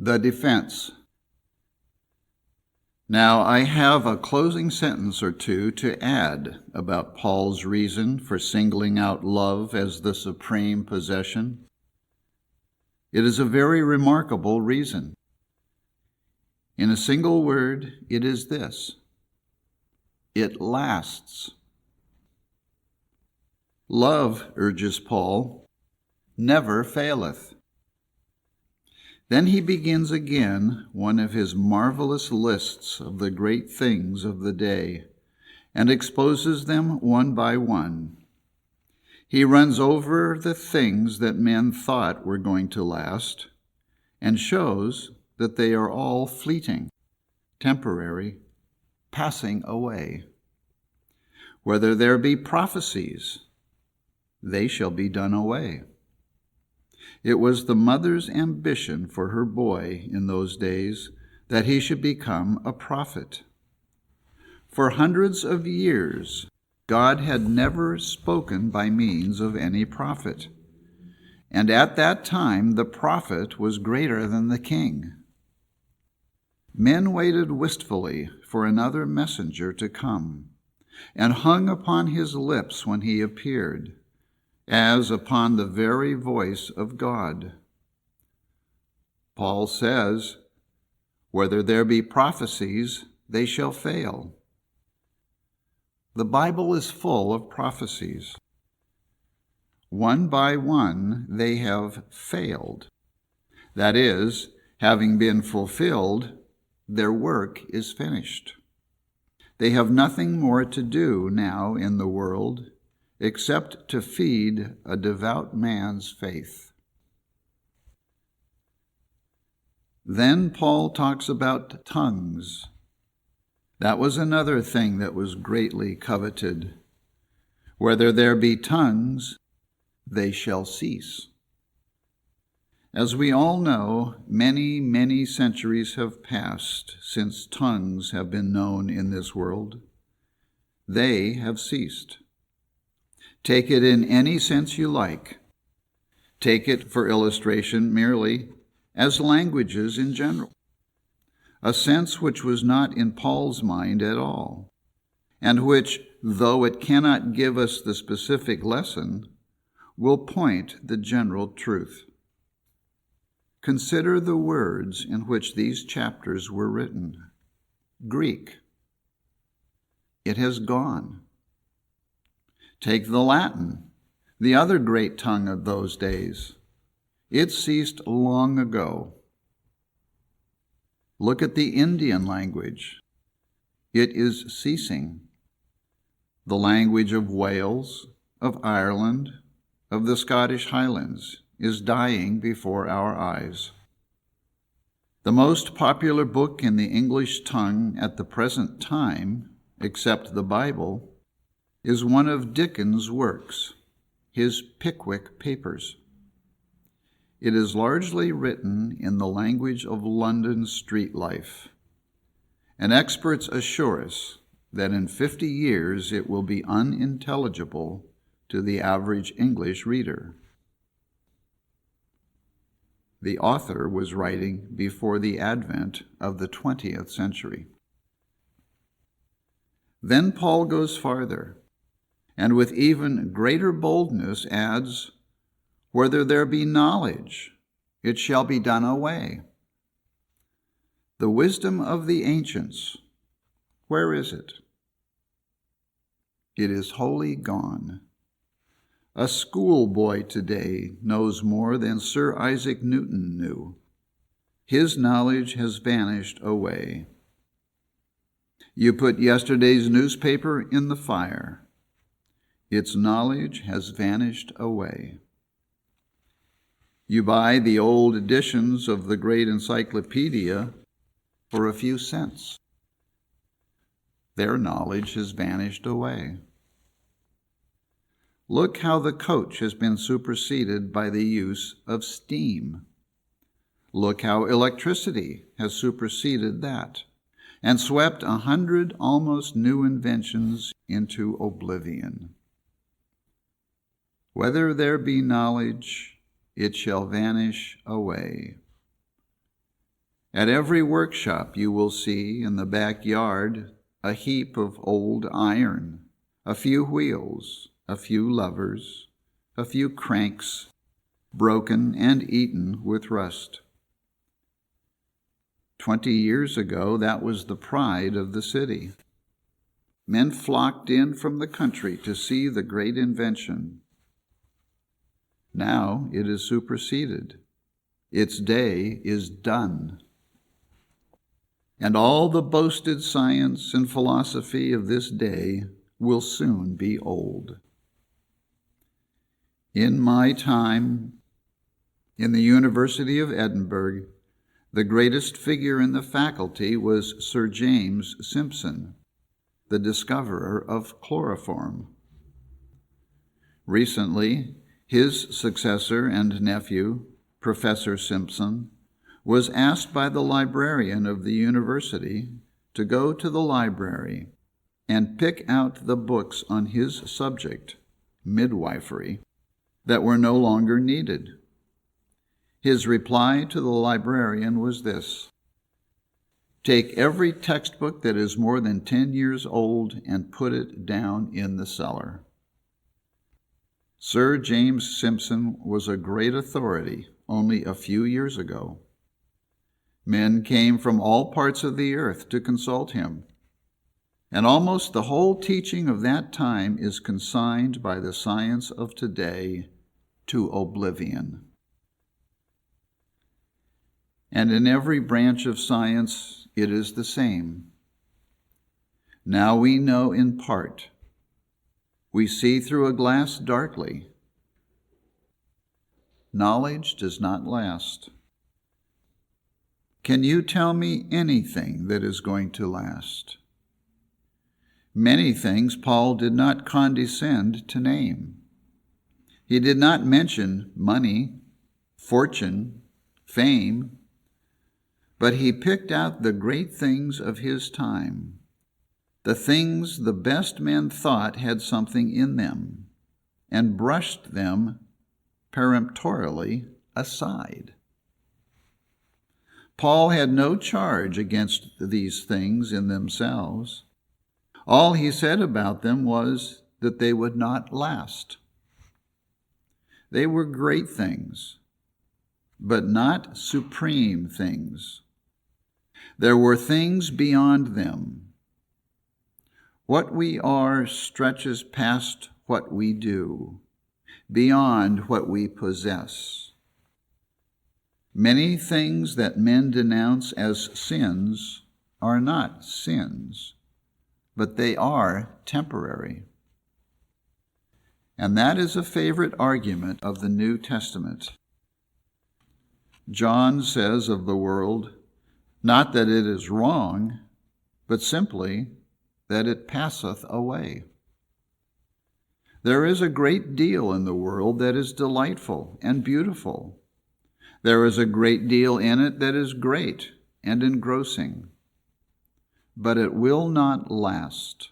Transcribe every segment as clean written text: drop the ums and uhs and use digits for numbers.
The defense. Now, I have a closing sentence or two to add about Paul's reason for singling out love as the supreme possession. It is a very remarkable reason. In a single word, it is this: it lasts. Love, urges Paul, never faileth. Then he begins again one of his marvelous lists of the great things of the day and exposes them one by one. He runs over the things that men thought were going to last and shows that they are all fleeting, temporary, passing away. Whether there be prophecies, they shall be done away. It was the mother's ambition for her boy in those days that he should become a prophet. For hundreds of years, God had never spoken by means of any prophet, and at that time the prophet was greater than the king. Men waited wistfully for another messenger to come, and hung upon his lips when he appeared, as upon the very voice of God. Paul says, whether there be prophecies, they shall fail. The Bible is full of prophecies. One by one, they have failed. That is, having been fulfilled, their work is finished. They have nothing more to do now in the world except to feed a devout man's faith. Then Paul talks about tongues. That was another thing that was greatly coveted. Whether there be tongues, they shall cease. As we all know, many, many centuries have passed since tongues have been known in this world. They have ceased. Take it in any sense you like. Take it for illustration merely as languages in general, a sense which was not in Paul's mind at all, and which, though it cannot give us the specific lesson, will point the general truth. Consider the words in which these chapters were written. Greek. It has gone. Take the Latin, the other great tongue of those days. It ceased long ago. Look at the Indian language. It is ceasing. The language of Wales, of Ireland, of the Scottish Highlands is dying before our eyes. The most popular book in the English tongue at the present time, except the Bible, is one of Dickens' works, his Pickwick Papers. It is largely written in the language of London street life, and experts assure us that in 50 years it will be unintelligible to the average English reader. The author was writing before the advent of the 20th century. Then Paul goes farther, and with even greater boldness adds, whether there be knowledge, it shall be done away. The wisdom of the ancients, where is it? It is wholly gone. A schoolboy today knows more than Sir Isaac Newton knew. His knowledge has vanished away. You put yesterday's newspaper in the fire. Its knowledge has vanished away. You buy the old editions of the great encyclopedia for a few cents. Their knowledge has vanished away. Look how the coach has been superseded by the use of steam. Look how electricity has superseded that and swept 100 almost new inventions into oblivion. Whether there be knowledge, it shall vanish away. At every workshop you will see in the backyard a heap of old iron, a few wheels, a few levers, a few cranks, broken and eaten with rust. 20 years ago, that was the pride of the city. Men flocked in from the country to see the great invention. Now it is superseded. Its day is done. And all the boasted science and philosophy of this day will soon be old. In my time, in the University of Edinburgh, the greatest figure in the faculty was Sir James Simpson, the discoverer of chloroform. Recently, his successor and nephew, Professor Simpson, was asked by the librarian of the university to go to the library and pick out the books on his subject, midwifery, that were no longer needed. His reply to the librarian was this: "Take every textbook that is more than 10 years old and put it down in the cellar." Sir James Simpson was a great authority only a few years ago. Men came from all parts of the earth to consult him, and almost the whole teaching of that time is consigned by the science of today to oblivion. And in every branch of science, it is the same. Now we know in part. We see through a glass darkly. Knowledge does not last. Can you tell me anything that is going to last? Many things Paul did not condescend to name. He did not mention money, fortune, fame, but he picked out the great things of his time, the things the best men thought had something in them, and brushed them peremptorily aside. Paul had no charge against these things in themselves. All he said about them was that they would not last. They were great things, but not supreme things. There were things beyond them. What we are stretches past what we do, beyond what we possess. Many things that men denounce as sins are not sins, but they are temporary. And that is a favorite argument of the New Testament. John says of the world, not that it is wrong, but simply that it passeth away. There is a great deal in the world that is delightful and beautiful. There is a great deal in it that is great and engrossing, but it will not last.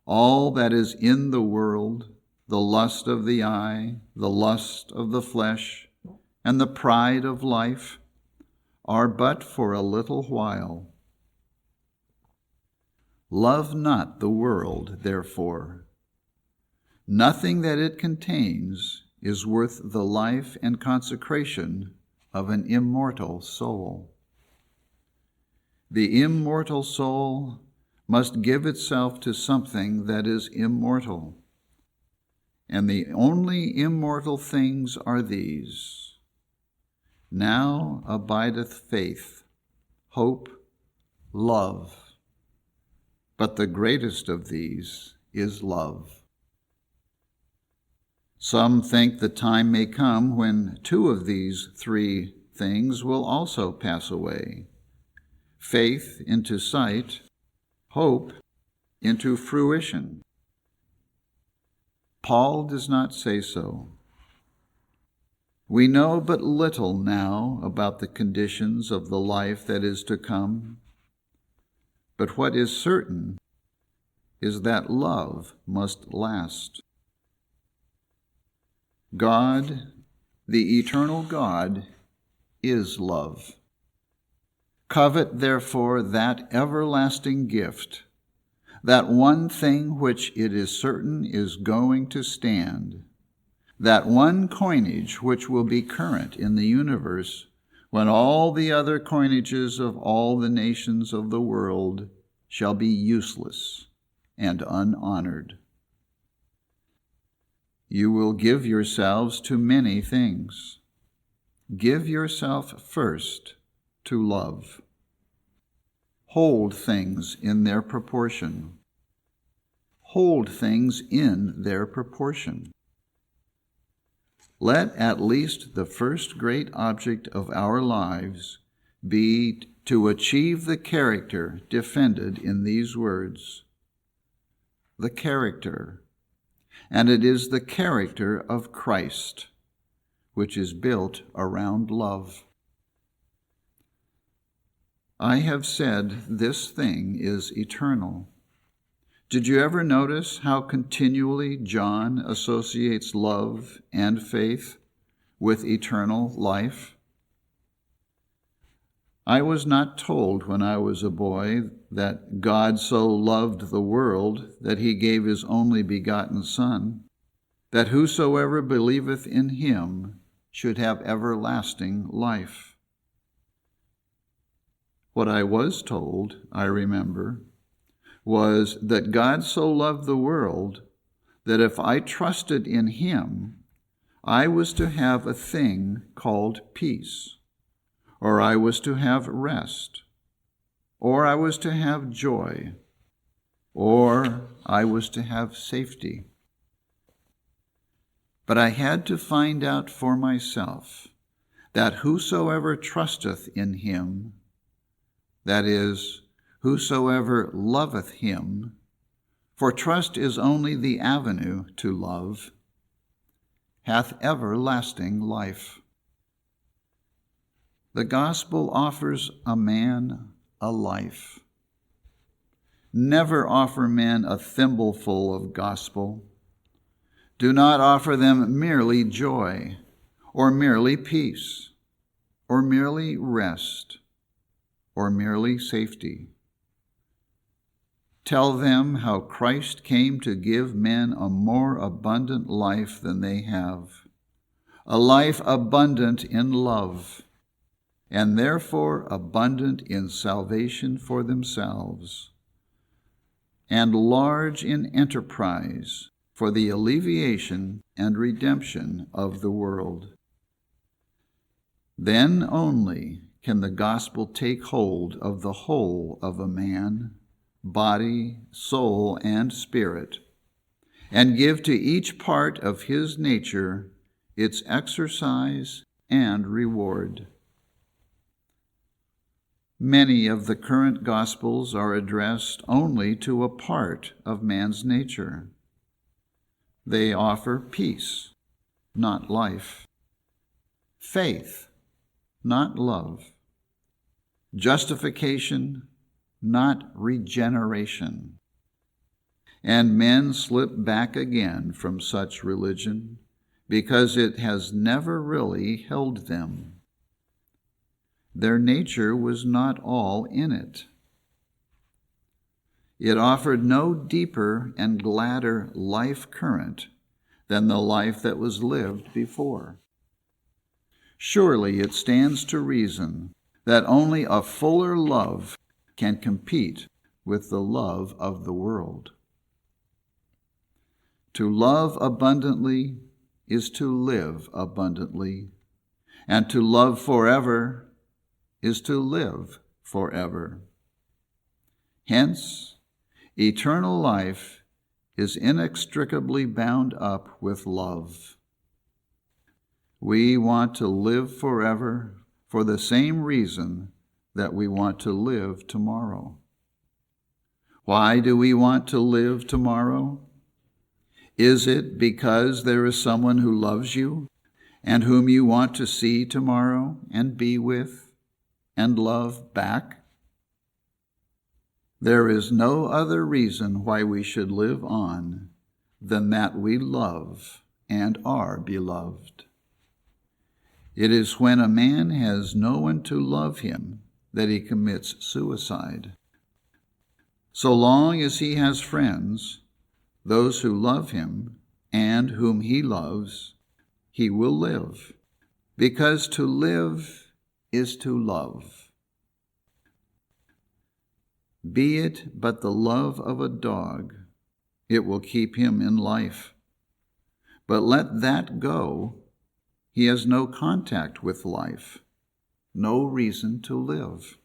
All that is in the world, the lust of the eye, the lust of the flesh, and the pride of life, are but for a little while. Love not the world, therefore. Nothing that it contains is worth the life and consecration of an immortal soul. The immortal soul must give itself to something that is immortal, and the only immortal things are these: now abideth faith, hope, love, but the greatest of these is love. Some think the time may come when two of these three things will also pass away: faith into sight, hope into fruition. Paul does not say so. We know but little now about the conditions of the life that is to come, but what is certain is that love must last. God, the eternal God, is love. Covet, therefore, that everlasting gift, that one thing which it is certain is going to stand, that one coinage which will be current in the universe when all the other coinages of all the nations of the world shall be useless and unhonored. You will give yourselves to many things. Give yourself first to love. Hold things in their proportion. Hold things in their proportion. Let at least the first great object of our lives be to achieve the character defended in these words. The character. And it is the character of Christ, which is built around love. I have said this thing is eternal. Did you ever notice how continually John associates love and faith with eternal life? I was not told when I was a boy that God so loved the world that he gave his only begotten Son, that whosoever believeth in him should have everlasting life. What I was told, I remember, was that God so loved the world that if I trusted in him, I was to have a thing called peace, or I was to have rest, or I was to have joy, or I was to have safety. But I had to find out for myself that whosoever trusteth in him, that is, whosoever loveth him, for trust is only the avenue to love, hath everlasting life. The gospel offers a man a life. Never offer men a thimbleful of gospel. Do not offer them merely joy, or merely peace, or merely rest, or merely safety. Tell them how Christ came to give men a more abundant life than they have, a life abundant in love, and therefore abundant in salvation for themselves, and large in enterprise for the alleviation and redemption of the world. Then only can the gospel take hold of the whole of a man, body, soul, and spirit, and give to each part of his nature its exercise and reward. Many of the current gospels are addressed only to a part of man's nature. They offer peace, not life; faith, not love; justification, not regeneration. And men slip back again from such religion because it has never really held them. Their nature was not all in it. It offered no deeper and gladder life current than the life that was lived before. Surely it stands to reason that only a fuller love can compete with the love of the world. To love abundantly is to live abundantly, and to love forever is to live forever. Hence, eternal life is inextricably bound up with love. We want to live forever for the same reason that we want to live tomorrow. Why do we want to live tomorrow? Is it because there is someone who loves you and whom you want to see tomorrow and be with and love back? There is no other reason why we should live on than that we love and are beloved. It is when a man has no one to love him that he commits suicide. So long as he has friends, those who love him and whom he loves, he will live, because to live is to love. Be it but the love of a dog, it will keep him in life. But let that go, he has no contact with life, no reason to live.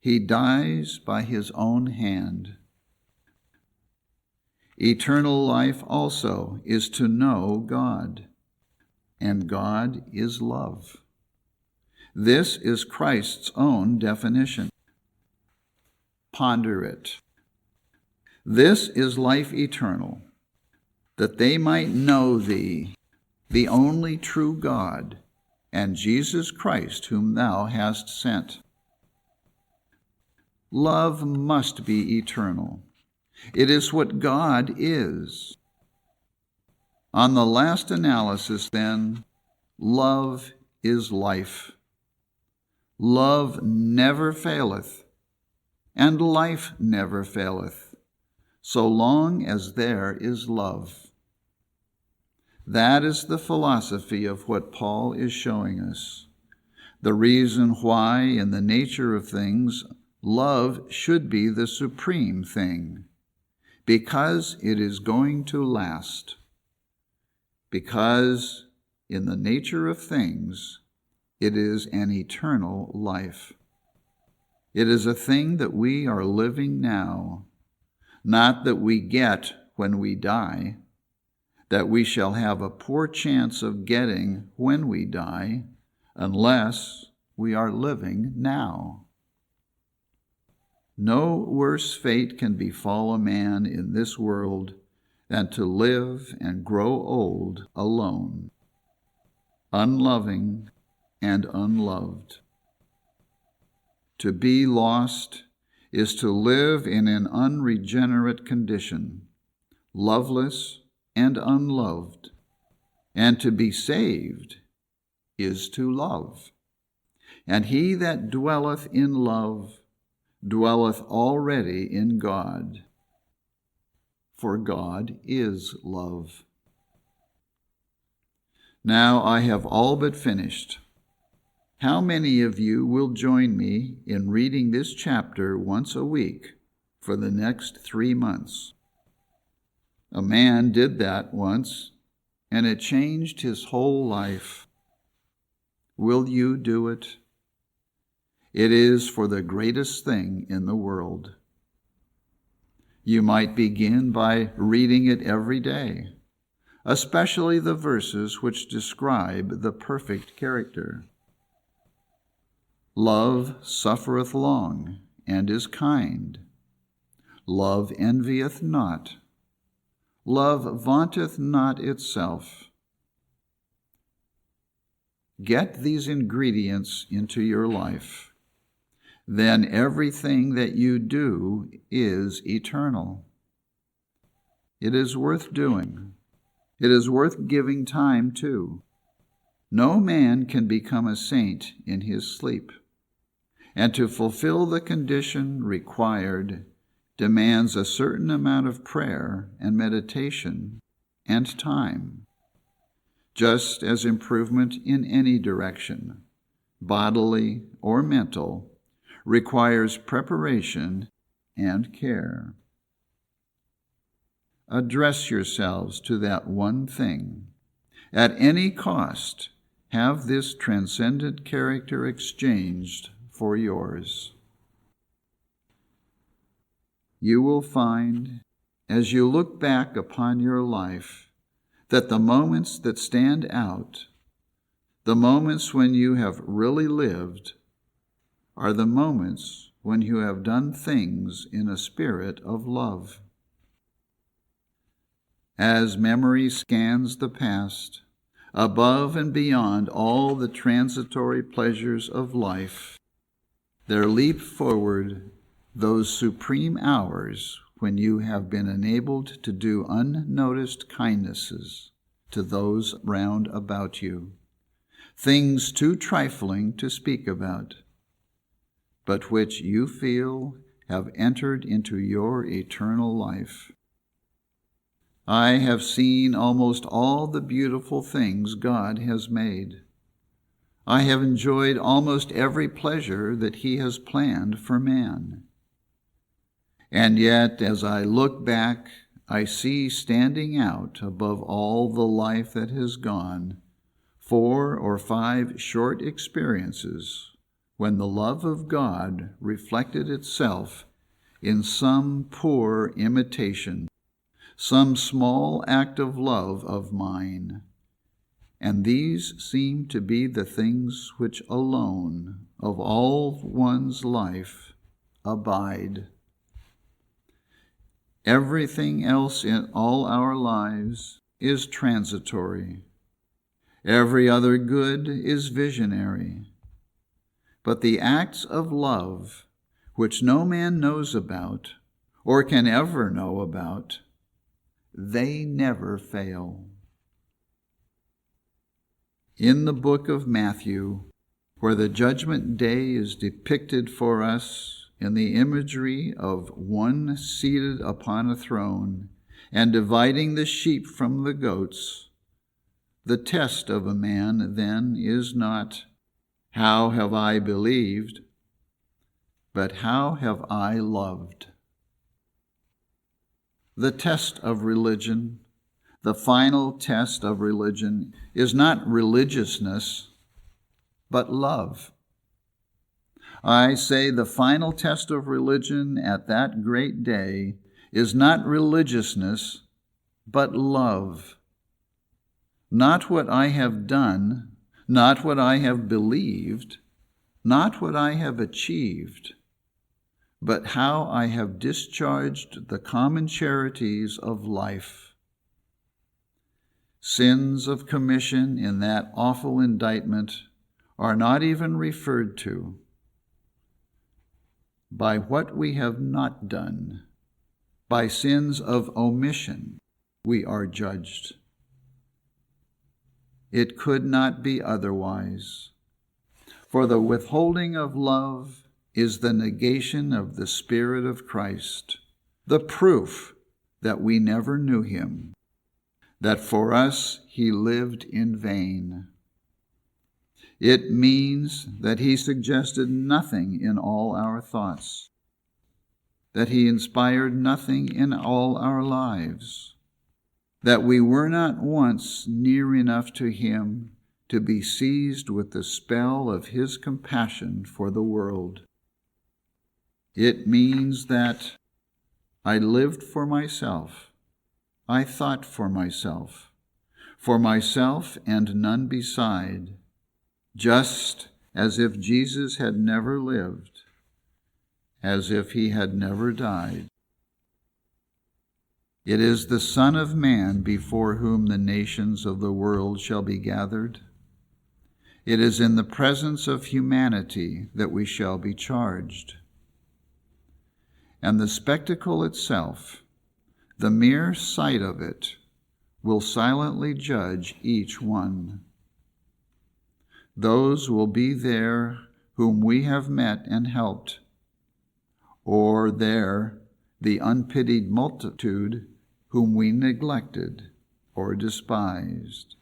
He dies by his own hand. Eternal life also is to know God, and God is love. This is Christ's own definition. Ponder it. This is life eternal, that they might know thee, the only true God, and Jesus Christ, whom thou hast sent. Love must be eternal. It is what God is. On the last analysis, then, love is life. Love never faileth, and life never faileth, so long as there is love. That is the philosophy of what Paul is showing us, the reason why, in the nature of things, love should be the supreme thing, because it is going to last, because in the nature of things, it is an eternal life. It is a thing that we are living now, not that we get when we die, that we shall have a poor chance of getting when we die, unless we are living now. No worse fate can befall a man in this world than to live and grow old alone, unloving and unloved. To be lost is to live in an unregenerate condition, loveless and unloved, and to be saved is to love. And he that dwelleth in love dwelleth already in God, for God is love. Now I have all but finished. How many of you will join me in reading this chapter once a week for the next 3 months? A man did that once, and it changed his whole life. Will you do it? It is for the greatest thing in the world. You might begin by reading it every day, especially the verses which describe the perfect character. Love suffereth long, and is kind. Love envieth not. Love vaunteth not itself. Get these ingredients into your life. Then everything that you do is eternal. It is worth doing. It is worth giving time to. No man can become a saint in his sleep, and to fulfill the condition required demands a certain amount of prayer and meditation and time, just as improvement in any direction, bodily or mental, requires preparation and care. Address yourselves to that one thing. At any cost, have this transcendent character exchanged for yours. You will find, as you look back upon your life, that the moments that stand out, the moments when you have really lived, are the moments when you have done things in a spirit of love. As memory scans the past, above and beyond all the transitory pleasures of life, there leap forward those supreme hours when you have been enabled to do unnoticed kindnesses to those round about you, things too trifling to speak about, but which you feel have entered into your eternal life. I have seen almost all the beautiful things God has made. I have enjoyed almost every pleasure that He has planned for man. And yet, as I look back, I see standing out above all the life that has gone 4 or 5 short experiences when the love of God reflected itself in some poor imitation, some small act of love of mine. And these seem to be the things which alone, of all one's life, abide. Everything else in all our lives is transitory. Every other good is visionary. But the acts of love, which no man knows about or can ever know about, they never fail. In the book of Matthew, where the judgment day is depicted for us in the imagery of one seated upon a throne and dividing the sheep from the goats, the test of a man then is not, "How have I believed?" but "How have I loved?" The test of religion, the final test of religion, is not religiousness, but love. I say the final test of religion at that great day is not religiousness, but love. Not what I have done, not what I have believed, not what I have achieved, but how I have discharged the common charities of life. Sins of commission in that awful indictment are not even referred to. By what we have not done, by sins of omission, we are judged. It could not be otherwise, for the withholding of love is the negation of the Spirit of Christ, the proof that we never knew Him, that for us He lived in vain. It means that He suggested nothing in all our thoughts, that He inspired nothing in all our lives, that we were not once near enough to Him to be seized with the spell of His compassion for the world. It means that I lived for myself, I thought for myself and none beside, just as if Jesus had never lived, as if He had never died. It is the Son of Man before whom the nations of the world shall be gathered. It is in the presence of humanity that we shall be charged. And the spectacle itself, the mere sight of it, will silently judge each one. Those will be there whom we have met and helped, or there the unpitied multitude whom we neglected or despised.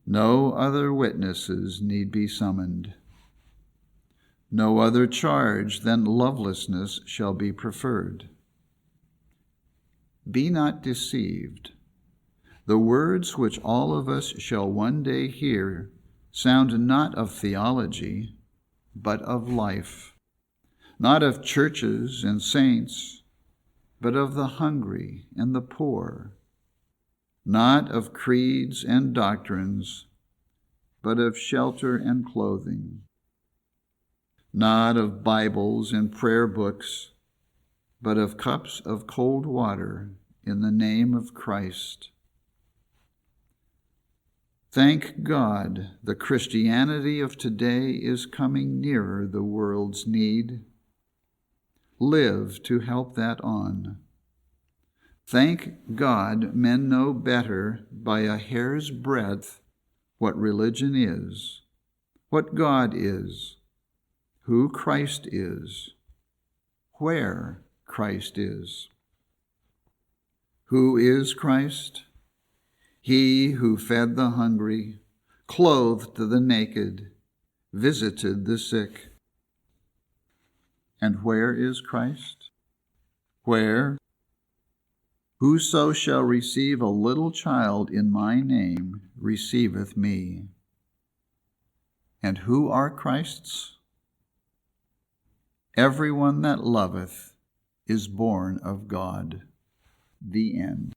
No other witnesses need be summoned. No other charge than lovelessness shall be preferred. Be not deceived. The words which all of us shall one day hear sound not of theology, but of life, not of churches and saints, but of the hungry and the poor, not of creeds and doctrines, but of shelter and clothing, not of Bibles and prayer books, but of cups of cold water in the name of Christ. Thank God, the Christianity of today is coming nearer the world's need. Live to help that on. Thank God, men know better by a hair's breadth what religion is, what God is, who Christ is, where Christ is. Who is Christ? He who fed the hungry, clothed the naked, visited the sick. And where is Christ? Where? Whoso shall receive a little child in my name receiveth me. And who are Christ's? Every one that loveth is born of God. The end.